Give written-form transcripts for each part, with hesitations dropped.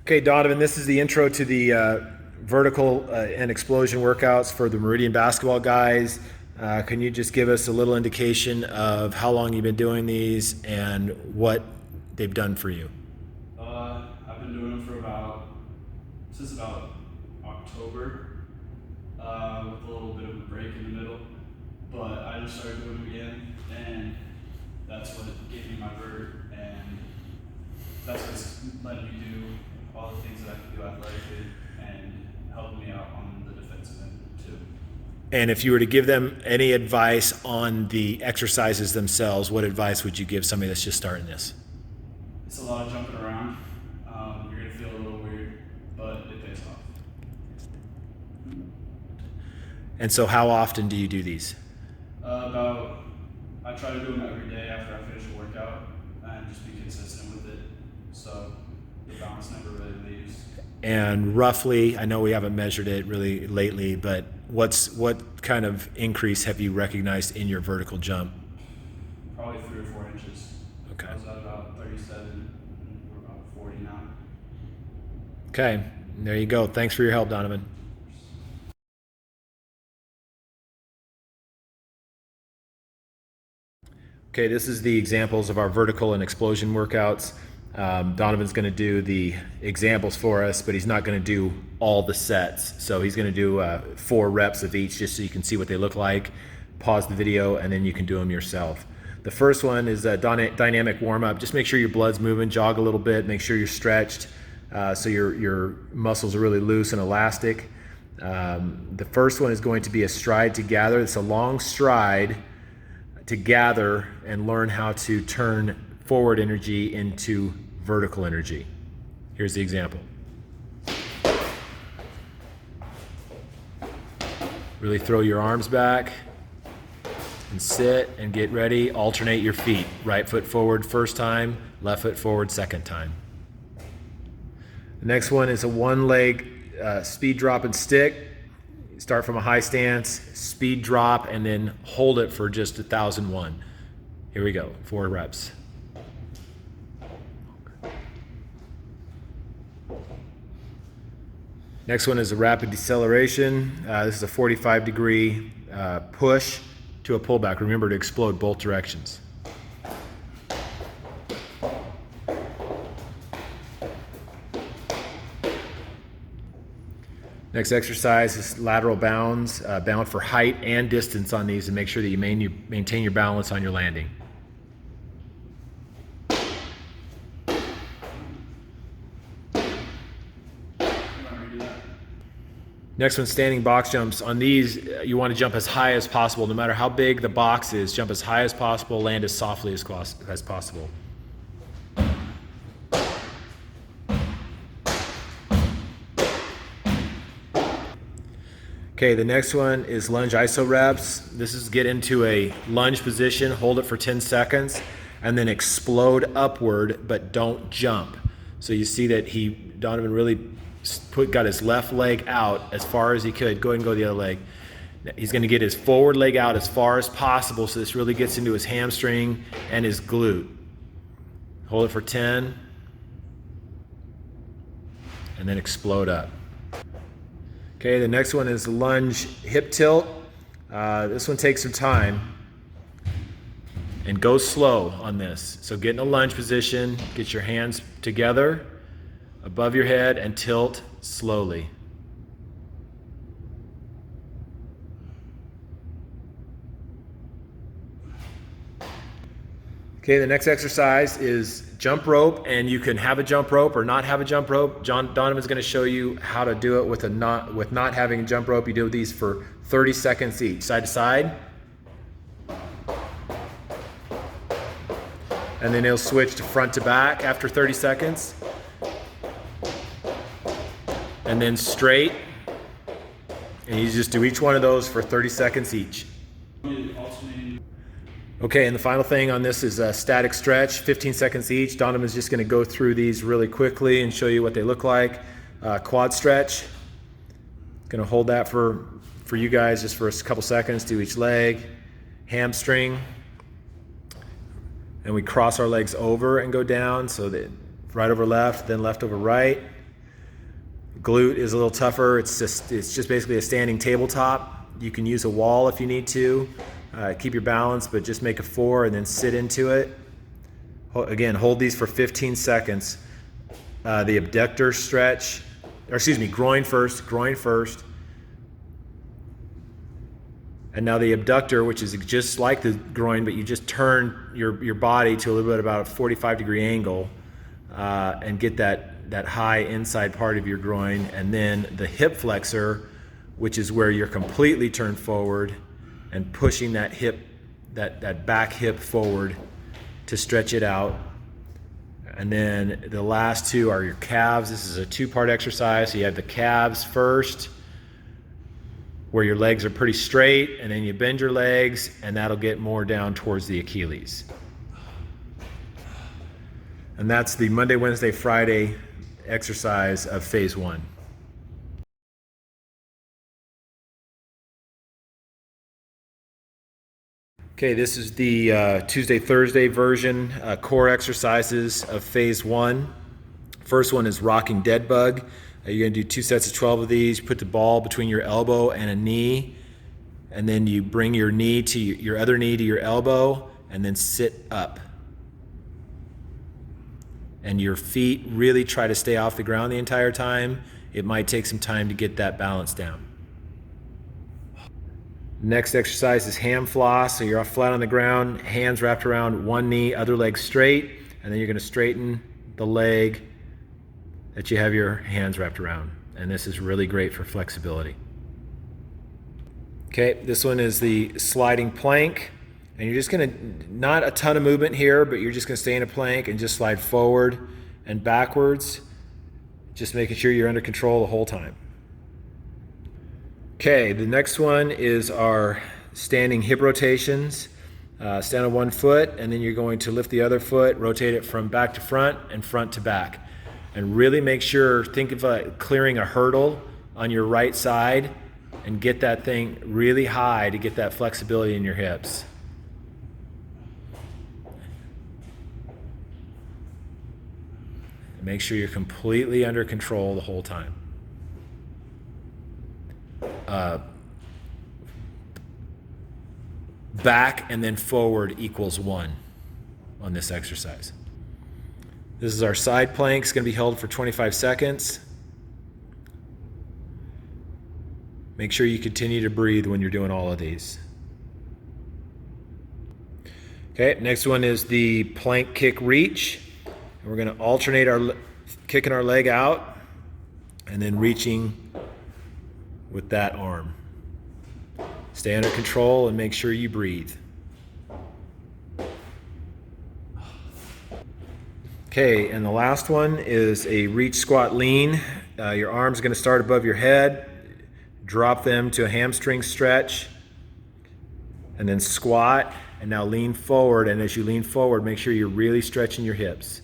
Okay, Donovan, this is the intro to the vertical and explosion workouts for the Meridian basketball guys. Can you just give us a little indication of how long you've been doing these and what they've done for you? I've been doing them since about October, with a little bit of a break in the middle. But I just started doing them again, and that's what gave me my vert, and that's what's letting me do all the things that I can do athletically and helping me out on the defensive end too. And if you were to give them any advice on the exercises themselves, what advice would you give somebody that's just starting this? It's a lot of jumping around. You're going to feel a little weird, but it pays off. And so how often do you do these? I try to do them every day after I finish a workout and just be consistent with it. So the balance never really leaves. And roughly, I know we haven't measured it really lately, but what kind of increase have you recognized in your vertical jump? Probably 3 or 4 inches. Okay. I was at about 37, and we're about 40 now. Okay, there you go. Thanks for your help, Donovan. Okay, this is the examples of our vertical and explosion workouts. Donovan's going to do the examples for us, but he's not going to do all the sets. So he's going to do 4 reps of each just so you can see what they look like. Pause the video and then you can do them yourself. The first one is a dynamic warm-up. Just make sure your blood's moving, jog a little bit, make sure you're stretched so your muscles are really loose and elastic. The first one is going to be a stride to gather. It's a long stride to gather and learn how to turn forward energy into vertical energy. Here's the example. Really throw your arms back and sit and get ready. Alternate your feet. Right foot forward first time, left foot forward second time. The next one is a one leg speed drop and stick. Start from a high stance, speed drop, and then hold it for just 1,001. Here we go, 4 reps. Next one is a rapid deceleration. This is a 45-degree push to a pullback. Remember to explode both directions. Next exercise is lateral bounds, bound for height and distance on these, and make sure that you maintain your balance on your landing. Next one, standing box jumps. On these, you want to jump as high as possible. No matter how big the box is, jump as high as possible, land as softly as possible. Okay, the next one is Lunge Iso Wraps. This is get into a lunge position, hold it for 10 seconds, and then explode upward, but don't jump. So you see that Donovan really got his left leg out as far as he could. Go ahead and go the other leg. He's gonna get his forward leg out as far as possible, so this really gets into his hamstring and his glute. Hold it for 10, and then explode up. Okay, the next one is Lunge Hip Tilt. This one takes some time and go slow on this. So get in a lunge position, get your hands together above your head and tilt slowly. Okay, the next exercise is jump rope, and you can have a jump rope or not have a jump rope. Donovan's going to show you how to do it with not having a jump rope. You do these for 30 seconds each, side to side. And then he'll switch to front to back after 30 seconds. And then straight. And you just do each one of those for 30 seconds each. Okay, and the final thing on this is a static stretch, 15 seconds each. Donovan's just going to go through these really quickly and show you what they look like. Quad stretch. Going to hold that for you guys just for a couple seconds, do each leg. Hamstring. And we cross our legs over and go down, so that right over left, then left over right. Glute is a little tougher. It's just basically a standing tabletop. You can use a wall if you need to. Keep your balance, but just make a 4 and then sit into it. Again, hold these for 15 seconds. The abductor stretch, or excuse me, groin first. And now the abductor, which is just like the groin, but you just turn your body to a little bit about a 45-degree angle and get that high inside part of your groin. And then the hip flexor, which is where you're completely turned forward and pushing that hip, that back hip forward to stretch it out. And then the last two are your calves. This is a 2-part exercise. So you have the calves first, where your legs are pretty straight, and then you bend your legs, and that'll get more down towards the Achilles. And that's the Monday, Wednesday, Friday exercise of phase 1. Okay, this is the Tuesday, Thursday version, core exercises of phase 1. First one is rocking dead bug. You're gonna do 2 sets of 12 of these. You put the ball between your elbow and a knee, and then you bring your knee to your other knee to your elbow, and then sit up. And your feet really try to stay off the ground the entire time. It might take some time to get that balance down. Next exercise is ham floss. So you're flat on the ground, hands wrapped around one knee, other leg straight, and then you're gonna straighten the leg that you have your hands wrapped around. And this is really great for flexibility. Okay, this one is the sliding plank. And you're just gonna, not a ton of movement here, but you're just gonna stay in a plank and just slide forward and backwards, just making sure you're under control the whole time. Okay, the next one is our standing hip rotations. Stand on one foot, and then you're going to lift the other foot, rotate it from back to front and front to back. And really make sure, think of clearing a hurdle on your right side and get that thing really high to get that flexibility in your hips. And make sure you're completely under control the whole time. Back and then forward equals 1 on this exercise. This is our side plank. It's going to be held for 25 seconds. Make sure you continue to breathe when you're doing all of these. Okay, next one is the plank kick reach. And we're going to alternate our kicking our leg out and then reaching with that arm. Stay under control and make sure you breathe. Okay, and the last one is a reach, squat, lean. Your arms are going to start above your head, drop them to a hamstring stretch, and then squat, and now lean forward. And as you lean forward, make sure you're really stretching your hips.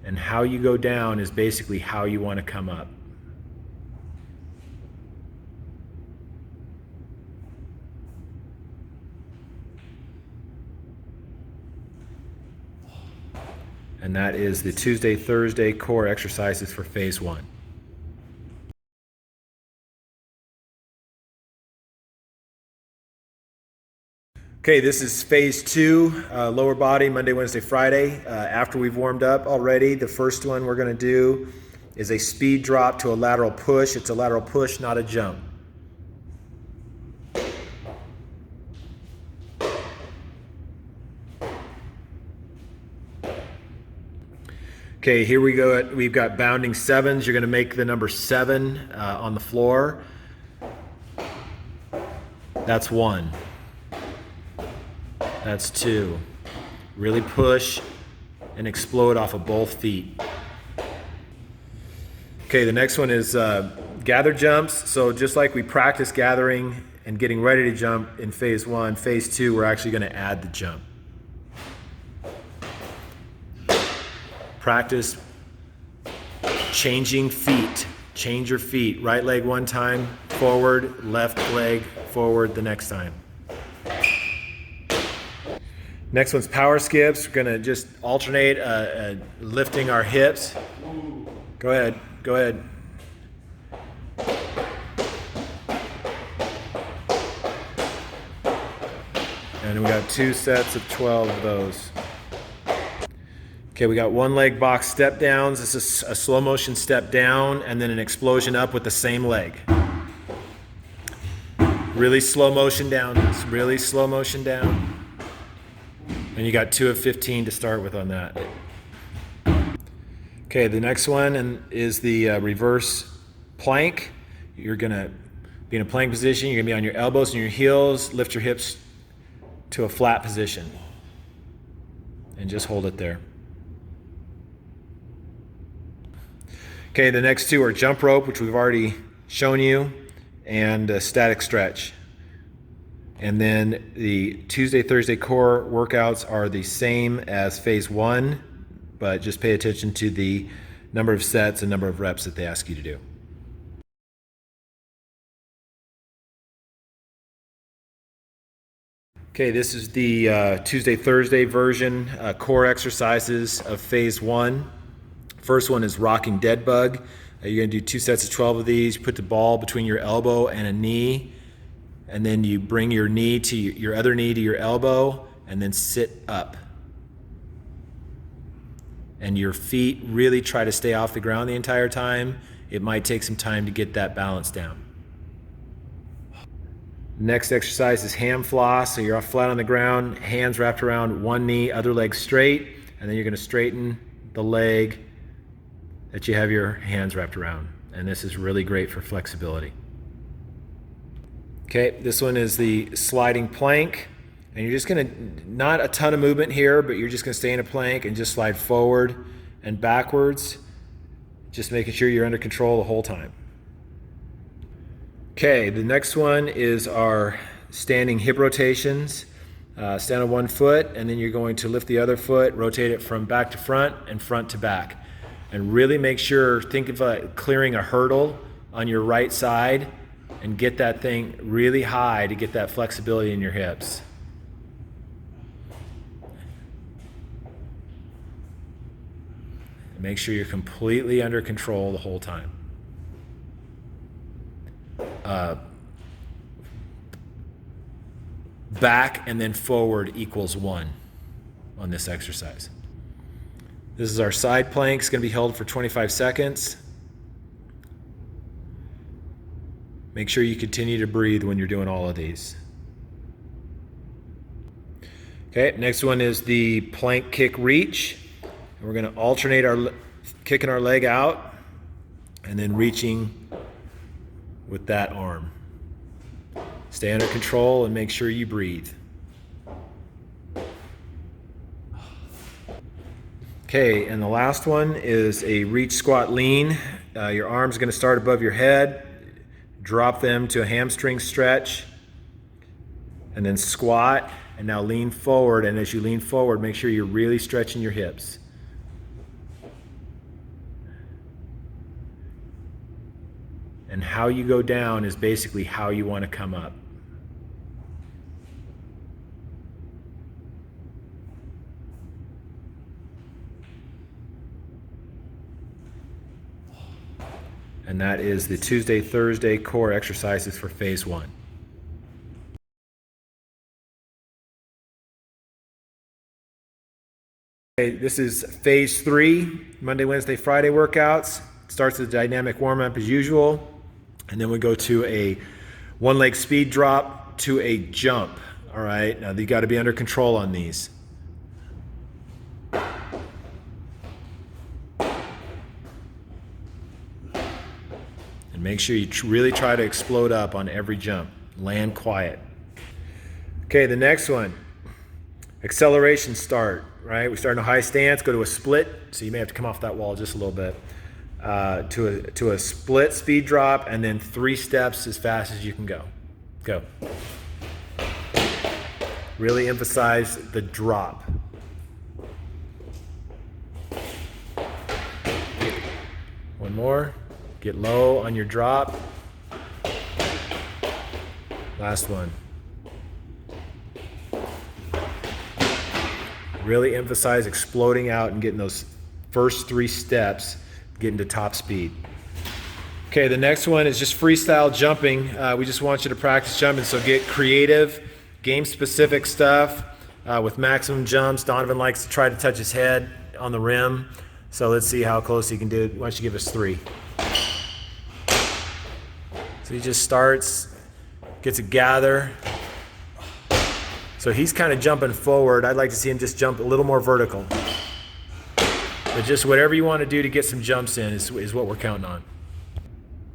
And how you go down is basically how you want to come up. And that is the Tuesday, Thursday core exercises for phase 1. Okay, this is phase 2, lower body, Monday, Wednesday, Friday. After we've warmed up already, the first one we're going to do is a speed drop to a lateral push. It's a lateral push, not a jump. Okay, here we go. We've got bounding 7s. You're going to make the number 7 on the floor. That's 1. That's 2. Really push and explode off of both feet. Okay, the next one is gather jumps. So just like we practice gathering and getting ready to jump in phase 1, phase 2, we're actually going to add the jump. Practice changing feet. Change your feet. Right leg one time, forward, left leg forward the next time. Next one's power skips. We're gonna just alternate lifting our hips. Go ahead, go ahead. And we got 2 sets of 12 of those. Okay, we got one leg box step downs. This is a slow motion step down and then an explosion up with the same leg. Really slow motion down. It's really slow motion down. And you got 2 of 15 to start with on that. Okay, the next one is the reverse plank. You're gonna be in a plank position. You're gonna be on your elbows and your heels. Lift your hips to a flat position. And just hold it there. Okay, the next 2 are jump rope, which we've already shown you, and static stretch. And then the Tuesday, Thursday core workouts are the same as phase 1, but just pay attention to the number of sets and number of reps that they ask you to do. Okay, this is the Tuesday, Thursday version, core exercises of phase 1. First one is rocking dead bug. You're gonna do 2 sets of 12 of these. You put the ball between your elbow and a knee, and then you bring your knee to your other knee to your elbow, and then sit up. And your feet really try to stay off the ground the entire time. It might take some time to get that balance down. Next exercise is ham floss. So you're flat on the ground, hands wrapped around one knee, other leg straight, and then you're gonna straighten the leg that you have your hands wrapped around. And this is really great for flexibility. Okay, this one is the sliding plank. And you're just gonna, not a ton of movement here, but you're just gonna stay in a plank and just slide forward and backwards, just making sure you're under control the whole time. Okay, the next one is our standing hip rotations. Stand on one foot, and then you're going to lift the other foot, rotate it from back to front and front to back. And really make sure, think of clearing a hurdle on your right side and get that thing really high to get that flexibility in your hips. And make sure you're completely under control the whole time. Back and then forward equals 1 on this exercise. This is our side plank. It's going to be held for 25 seconds. Make sure you continue to breathe when you're doing all of these. Okay, next one is the plank kick reach. And we're going to alternate our kicking our leg out and then reaching with that arm. Stay under control and make sure you breathe. Okay, and the last one is a reach squat lean. Your arms are going to start above your head, drop them to a hamstring stretch, and then squat, and now lean forward. And as you lean forward, make sure you're really stretching your hips. And how you go down is basically how you want to come up. And that is the Tuesday, Thursday core exercises for phase 1. Okay, this is phase 3, Monday, Wednesday, Friday workouts. Starts with a dynamic warm-up as usual. And then we go to a one leg speed drop to a jump. All right, now you got to be under control on these. And make sure you really try to explode up on every jump. Land quiet. Okay, the next one, acceleration start, right? We start in a high stance, go to a split, so you may have to come off that wall just a little bit. To a split speed drop, and then 3 steps as fast as you can go. Go. Really emphasize the drop. One more. Get low on your drop. Last one. Really emphasize exploding out and getting those first 3 steps, getting to top speed. Okay, the next one is just freestyle jumping. We just want you to practice jumping, so get creative, game-specific stuff with maximum jumps. Donovan likes to try to touch his head on the rim, so let's see how close he can do it. Why don't you give us 3? So he just starts, gets a gather. So he's kind of jumping forward. I'd like to see him just jump a little more vertical. But just whatever you want to do to get some jumps in is what we're counting on.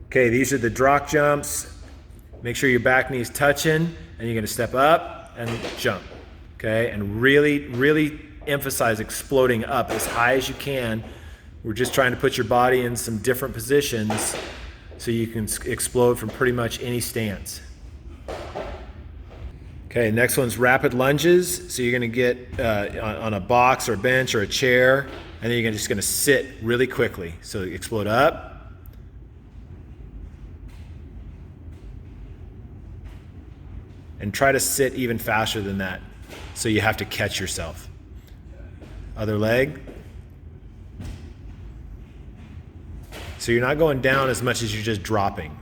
Okay, these are the drop jumps. Make sure your back knee's touching, and you're gonna step up and jump, okay? And really, really emphasize exploding up as high as you can. We're just trying to put your body in some different positions so you can explode from pretty much any stance. Okay, next one's rapid lunges. So you're gonna get on a box or a bench or a chair, and then you're just gonna sit really quickly. So explode up. And try to sit even faster than that. So you have to catch yourself. Other leg. So you're not going down as much as you're just dropping.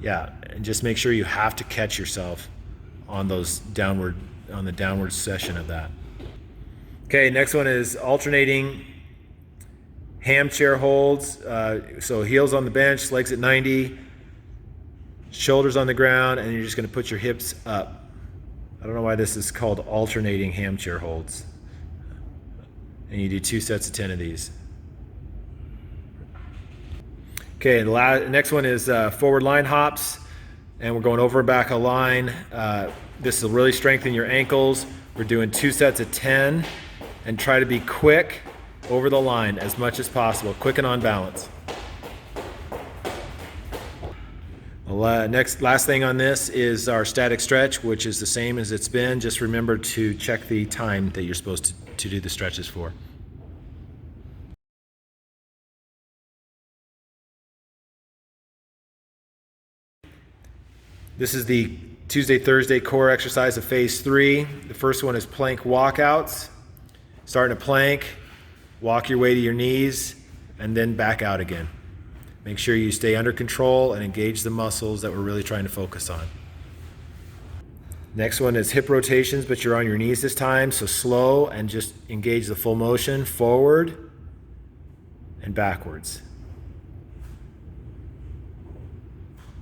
Yeah, and just make sure you have to catch yourself on those downward, on the downward session of that. Okay, next one is alternating ham chair holds. So heels on the bench, legs at 90, shoulders on the ground, and you're just gonna put your hips up. I don't know why this is called alternating ham chair holds. And you do 2 sets of 10 of these. Okay, the next one is forward line hops. And we're going over and back a line. This will really strengthen your ankles. We're doing 2 sets of 10 and try to be quick over the line as much as possible, quick and on balance. Last thing on this is our static stretch, which is the same as it's been. Just remember to check the time that you're supposed to do the stretches for. This is the Tuesday, Thursday core exercise of phase 3. The first one is plank walkouts. Starting a plank, walk your way to your knees, and then back out again. Make sure you stay under control and engage the muscles that we're really trying to focus on. Next one is hip rotations, but you're on your knees this time, so slow and just engage the full motion, forward and backwards.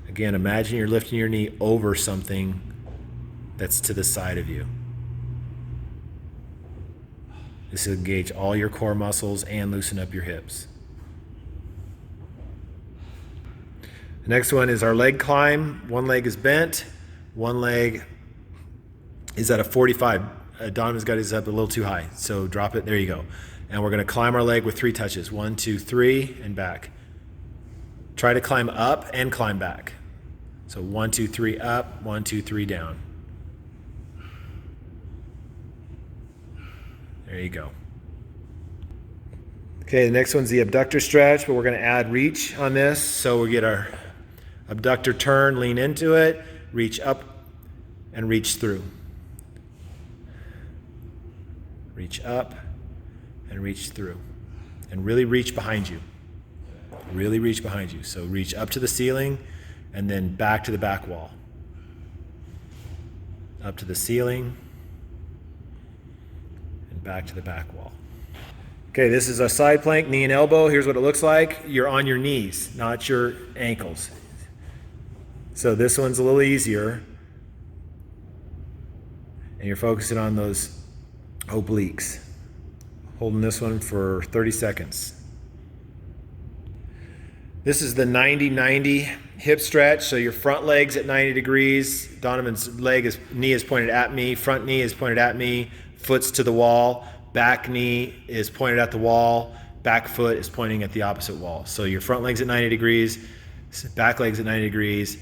Again, imagine you're lifting your knee over something that's to the side of you. This will engage all your core muscles and loosen up your hips. The next one is our leg climb. One leg is bent, one leg is at a 45. Donovan's got his up a little too high, so drop it. There you go. And we're going to climb our leg with 3 touches. 1, 2, 3, and back. Try to climb up and climb back. So 1, 2, 3 up, 1, 2, 3 down. There you go. Okay, the next one's the abductor stretch, but we're going to add reach on this. So we get our abductor turn, lean into it, reach up and reach through. Reach up and reach through. And really reach behind you. Really reach behind you. So reach up to the ceiling and then back to the back wall. Up to the ceiling and back to the back wall. Okay, this is our side plank, knee and elbow. Here's what it looks like. You're on your knees, not your ankles. So this one's a little easier. And you're focusing on those obliques. Holding this one for 30 seconds. This is the 90-90 hip stretch. So your front leg's at 90 degrees. Donovan's knee is pointed at me. Front knee is pointed at me. Foot's to the wall. Back knee is pointed at the wall. Back foot is pointing at the opposite wall. So your front leg's at 90 degrees. Back leg's at 90 degrees.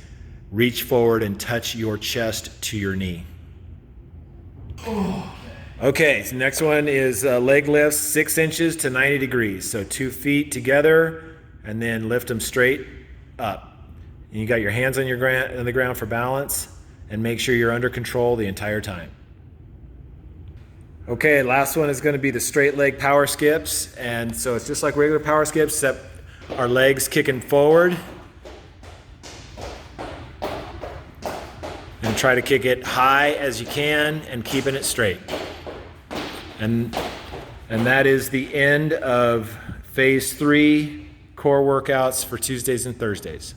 Reach forward and touch your chest to your knee. Okay, so next one is leg lifts, 6 inches to 90 degrees. So 2 feet together and then lift them straight up. And you got your hands on the ground for balance and make sure you're under control the entire time. Okay, last one is going to be the straight leg power skips. And so it's just like regular power skips, except our legs kicking forward. And try to kick it high as you can and keeping it straight. And that is the end of phase 3 core workouts for Tuesdays and Thursdays.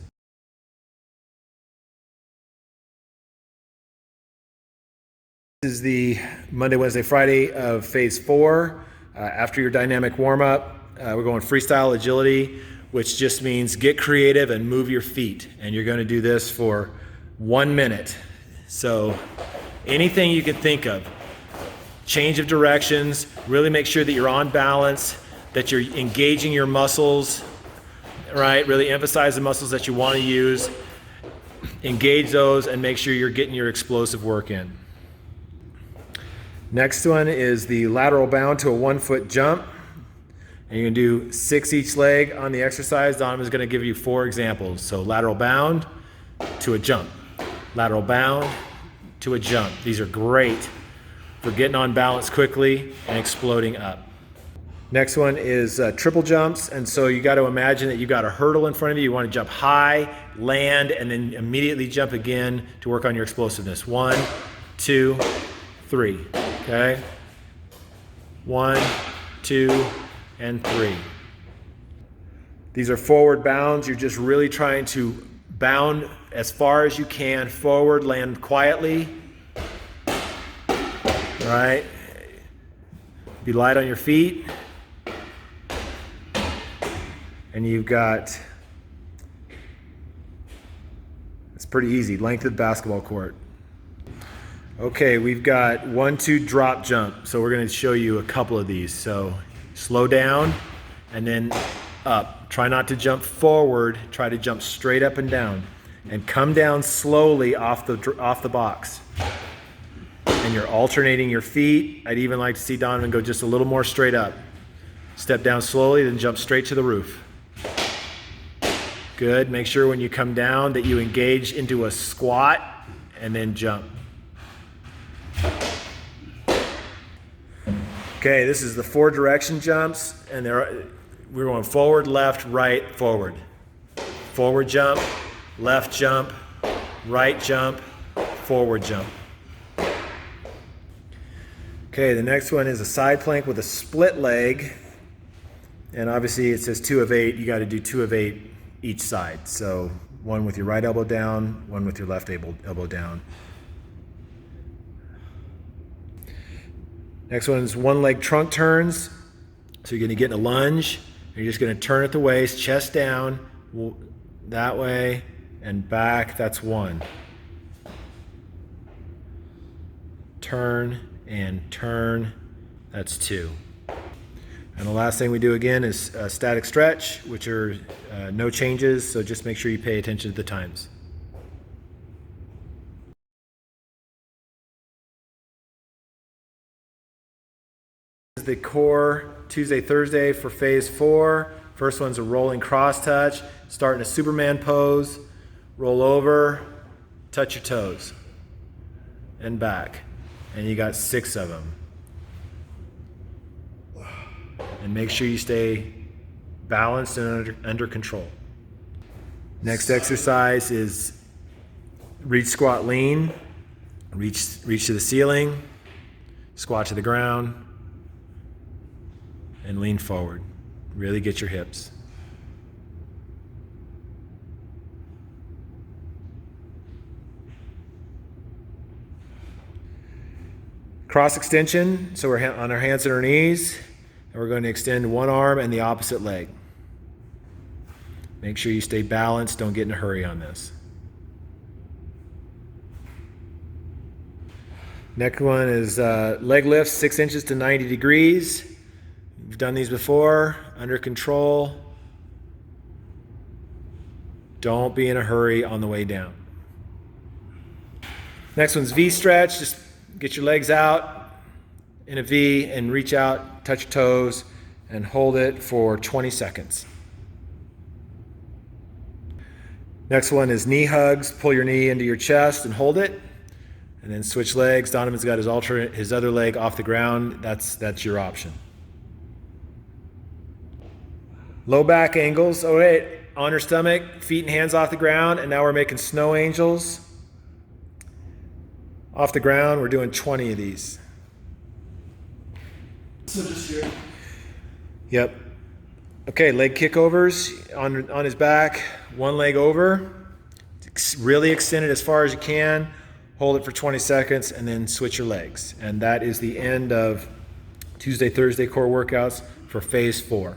This is the Monday, Wednesday, Friday of phase 4. After your dynamic warm-up, we're going freestyle agility, which just means get creative and move your feet. And you're going to do this for 1 minute. So anything you can think of, change of directions, really make sure that you're on balance, that you're engaging your muscles, right? Really emphasize the muscles that you want to use, engage those, and make sure you're getting your explosive work in. Next one is the lateral bound to a 1-foot jump. And you're gonna do 6 each leg on the exercise. Donovan's gonna give you 4 examples. So lateral bound to a jump. Lateral bound to a jump. These are great for getting on balance quickly and exploding up. Next one is triple jumps. And so you got to imagine that you've got a hurdle in front of you. You want to jump high, land, and then immediately jump again to work on your explosiveness. 1, 2, 3. Okay? 1, 2, and 3. These are forward bounds. You're just really trying to bound as far as you can forward, land quietly. Right? Be light on your feet. And you've got, it's pretty easy, length of the basketball court. Okay, we've got 1, 2 drop jump. So we're going to show you a couple of these. So slow down and then up. Try not to jump forward. Try to jump straight up and down. And come down slowly off the box. And you're alternating your feet. I'd even like to see Donovan go just a little more straight up. Step down slowly, then jump straight to the roof. Good. Make sure when you come down that you engage into a squat and then jump. Okay, this is the 4 direction jumps, and we're going forward, left, right, forward. Forward jump, left jump, right jump, forward jump. Okay, the next one is a side plank with a split leg. And obviously it says 2 of 8. You got to do 2 of 8 each side. So 1 with your right elbow down, 1 with your left elbow down. Next one is 1 leg trunk turns. So you're going to get in a lunge. You're just going to turn at the waist, chest down, that way, and back. That's 1. Turn and turn. That's 2. And the last thing we do again is a static stretch, which are no changes. So just make sure you pay attention to the times. The core Tuesday, Thursday for phase 4. First one's a rolling cross touch. Start in a Superman pose. Roll over, touch your toes, and back. And you got 6 of them. And make sure you stay balanced and under control. Next exercise is reach, squat, lean. Reach to the ceiling, squat to the ground, and lean forward. Really get your hips. Cross extension, so we're on our hands and our knees, and we're going to extend one arm and the opposite leg. Make sure you stay balanced, don't get in a hurry on this. Next one is leg lifts, 6 inches to 90 degrees. You've done these before, under control. Don't be in a hurry on the way down. Next one's V stretch. Just get your legs out in a V and reach out, touch your toes, and hold it for 20 seconds. Next one is knee hugs. Pull your knee into your chest and hold it. And then switch legs. Donovan's got his other leg off the ground. That's your option. Low back angles. All right, on her stomach, feet and hands off the ground. And now we're making snow angels. Off the ground, we're doing 20 of these. So just here. Yep. Okay, leg kickovers on his back. One leg over. Really extend it as far as you can. Hold it for 20 seconds and then switch your legs. And that is the end of Tuesday, Thursday core workouts for phase 4.